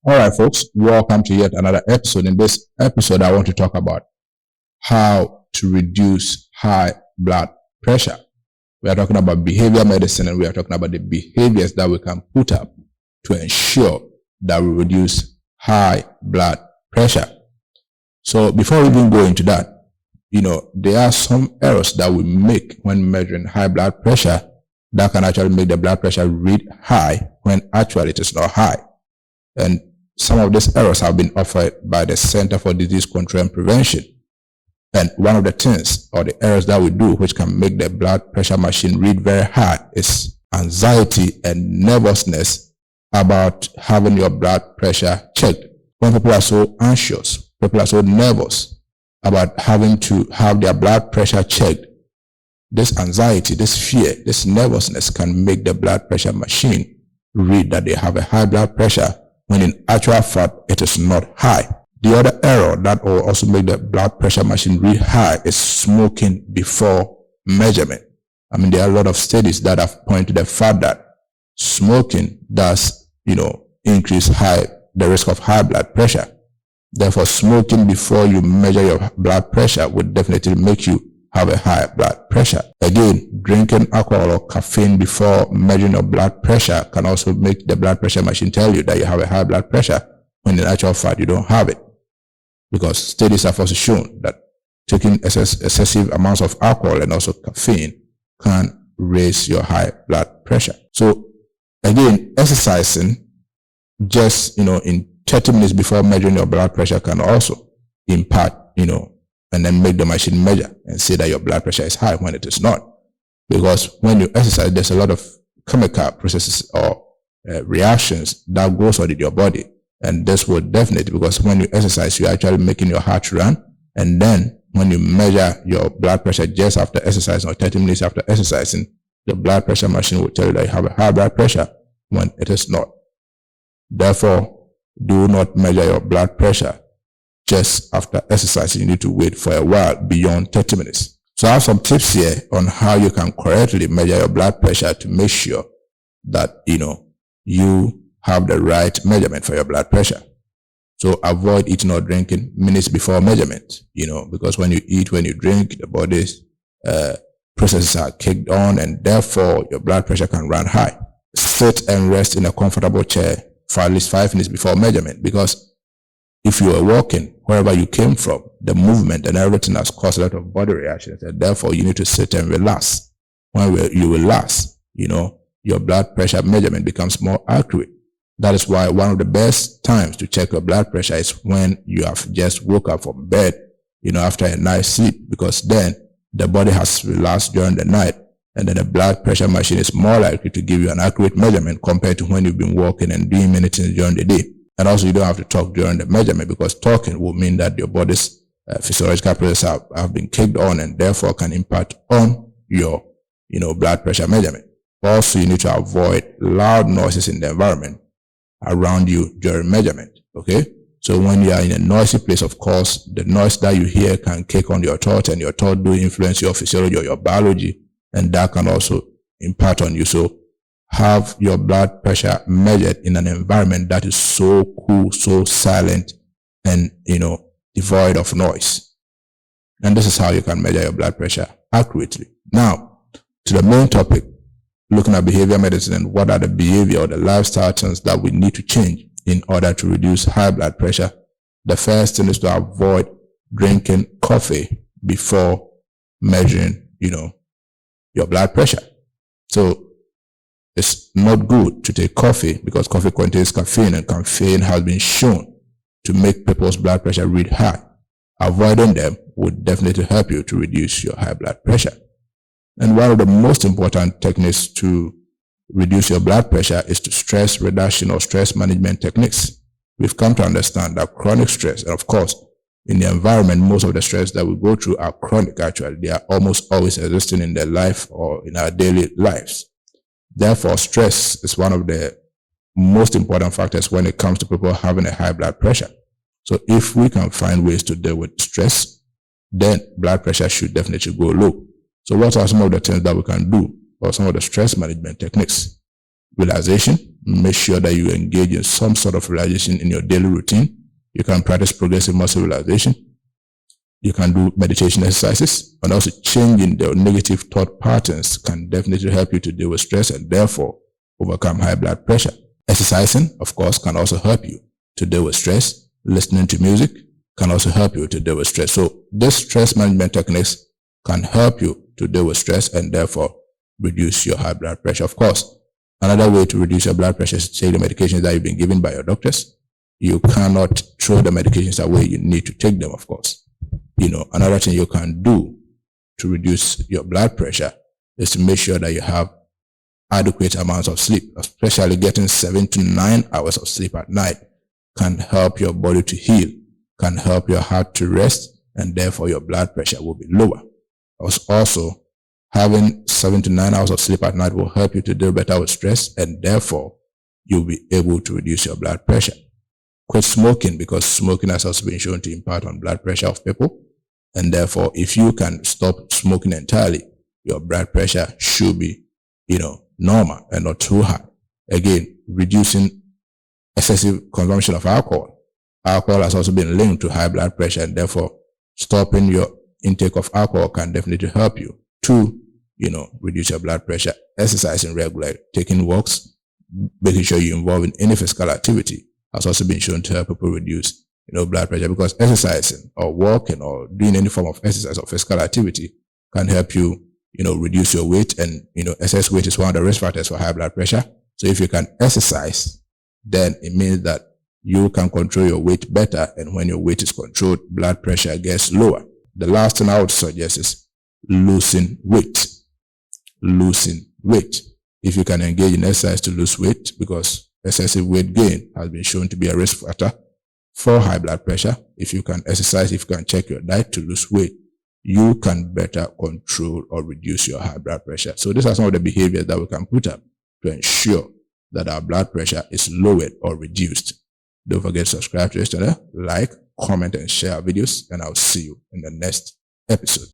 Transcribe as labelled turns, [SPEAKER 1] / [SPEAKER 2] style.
[SPEAKER 1] All right, folks, welcome to yet another episode. In this episode, I want to talk about how to reduce high blood pressure. We are talking about behavior medicine, and we are talking about the behaviors that we can put up to ensure that we reduce high blood pressure. So before we even go into that, there are some errors that we make when measuring high blood pressure that can actually make the blood pressure read high when actually it is not high. And some of these errors have been offered by the Center for Disease Control and Prevention. And one of the things or the errors that we do which can make the blood pressure machine read very high is anxiety and nervousness about having your blood pressure checked. When people are so anxious, people are so nervous about having to have their blood pressure checked, this anxiety, this fear, this nervousness can make the blood pressure machine read that they have a high blood pressure when in actual fact it is not high. The other error that will also make the blood pressure machine read high is smoking before measurement. There are a lot of studies that have pointed to the fact that smoking does, increase the risk of high blood pressure. Therefore, smoking before you measure your blood pressure would definitely make you have a high blood pressure. Again, drinking alcohol or caffeine before measuring your blood pressure can also make the blood pressure machine tell you that you have a high blood pressure when in actual fact you don't have it. Because studies have also shown that taking excessive amounts of alcohol and also caffeine can raise your high blood pressure. So again, exercising just, in 30 minutes before measuring your blood pressure can also impact, and then make the machine measure and say that your blood pressure is high when it is not. Because when you exercise, there's a lot of chemical processes or reactions that goes on in your body. And this will definitely, because when you exercise, you're actually making your heart run. And then when you measure your blood pressure just after exercising or 30 minutes after exercising, the blood pressure machine will tell you that you have a high blood pressure when it is not. Therefore, do not measure your blood pressure just after exercising. You need to wait for a while beyond 30 minutes. So I have some tips here on how you can correctly measure your blood pressure to make sure that, you have the right measurement for your blood pressure. So avoid eating or drinking minutes before measurement, because when you eat, when you drink, the body's processes are kicked on and therefore your blood pressure can run high. Sit and rest in a comfortable chair for at least 5 minutes before measurement, because if you are walking wherever you came from, the movement and everything has caused a lot of body reactions, and therefore you need to sit and relax. When you relax, your blood pressure measurement becomes more accurate. That is why one of the best times to check your blood pressure is when you have just woke up from bed, after a night sleep, because then the body has relaxed during the night, and then the blood pressure machine is more likely to give you an accurate measurement compared to when you've been walking and doing many things during the day. And also, you don't have to talk during the measurement, because talking will mean that your body's physiological processes have been kicked on and therefore can impact on your, blood pressure measurement. Also, you need to avoid loud noises in the environment around you during measurement. Okay? So when you are in a noisy place, of course, the noise that you hear can kick on your thoughts, and your thoughts do influence your physiology or your biology, and that can also impact on you. So have your blood pressure measured in an environment that is so cool, so silent, and, devoid of noise. And this is how you can measure your blood pressure accurately. Now, to the main topic, looking at behavior medicine and what are the behavior or the lifestyle trends that we need to change in order to reduce high blood pressure. The first thing is to avoid drinking coffee before measuring, your blood pressure. So it's not good to take coffee because coffee contains caffeine, and caffeine has been shown to make people's blood pressure read high. Avoiding them would definitely help you to reduce your high blood pressure. And one of the most important techniques to reduce your blood pressure is to stress reduction or stress management techniques. We've come to understand that chronic stress, and of course, in the environment, most of the stress that we go through are chronic actually. They are almost always existing in their life or in our daily lives. Therefore, stress is one of the most important factors when it comes to people having a high blood pressure. So if we can find ways to deal with stress, then blood pressure should definitely go low. So what are some of the things that we can do, or some of the stress management techniques? Relaxation, make sure that you engage in some sort of relaxation in your daily routine. You can practice progressive muscle relaxation. You can do meditation exercises, and also changing the negative thought patterns can definitely help you to deal with stress and therefore overcome high blood pressure. Exercising, of course, can also help you to deal with stress. Listening to music can also help you to deal with stress. So these stress management techniques can help you to deal with stress and therefore reduce your high blood pressure. Of course, another way to reduce your blood pressure is to take the medications that you've been given by your doctors. You cannot throw the medications away. You need to take them, of course. Another thing you can do to reduce your blood pressure is to make sure that you have adequate amounts of sleep, especially getting 7 to 9 hours of sleep at night can help your body to heal, can help your heart to rest, and therefore your blood pressure will be lower. Also, having 7 to 9 hours of sleep at night will help you to deal better with stress, and therefore you'll be able to reduce your blood pressure. Quit smoking, because smoking has also been shown to impact on blood pressure of people. And therefore, if you can stop smoking entirely, your blood pressure should be, normal and not too high. Again, reducing excessive consumption of alcohol. Alcohol has also been linked to high blood pressure, and therefore stopping your intake of alcohol can definitely help you to, reduce your blood pressure. Exercising regularly, taking walks, making sure you're involved in any physical activity has also been shown to help people reduce blood pressure, because exercising or walking or doing any form of exercise or physical activity can help you, reduce your weight. And, excess weight is one of the risk factors for high blood pressure. So if you can exercise, then it means that you can control your weight better. And when your weight is controlled, blood pressure gets lower. The last thing I would suggest is losing weight. Losing weight. If you can engage in exercise to lose weight, because excessive weight gain has been shown to be a risk factor for high blood pressure. If you can exercise, if you can check your diet to lose weight, you can better control or reduce your high blood pressure. So these are some of the behaviors that we can put up to ensure that our blood pressure is lowered or reduced. Don't forget to subscribe to this channel, like, comment, and share our videos, and I'll see you in the next episode.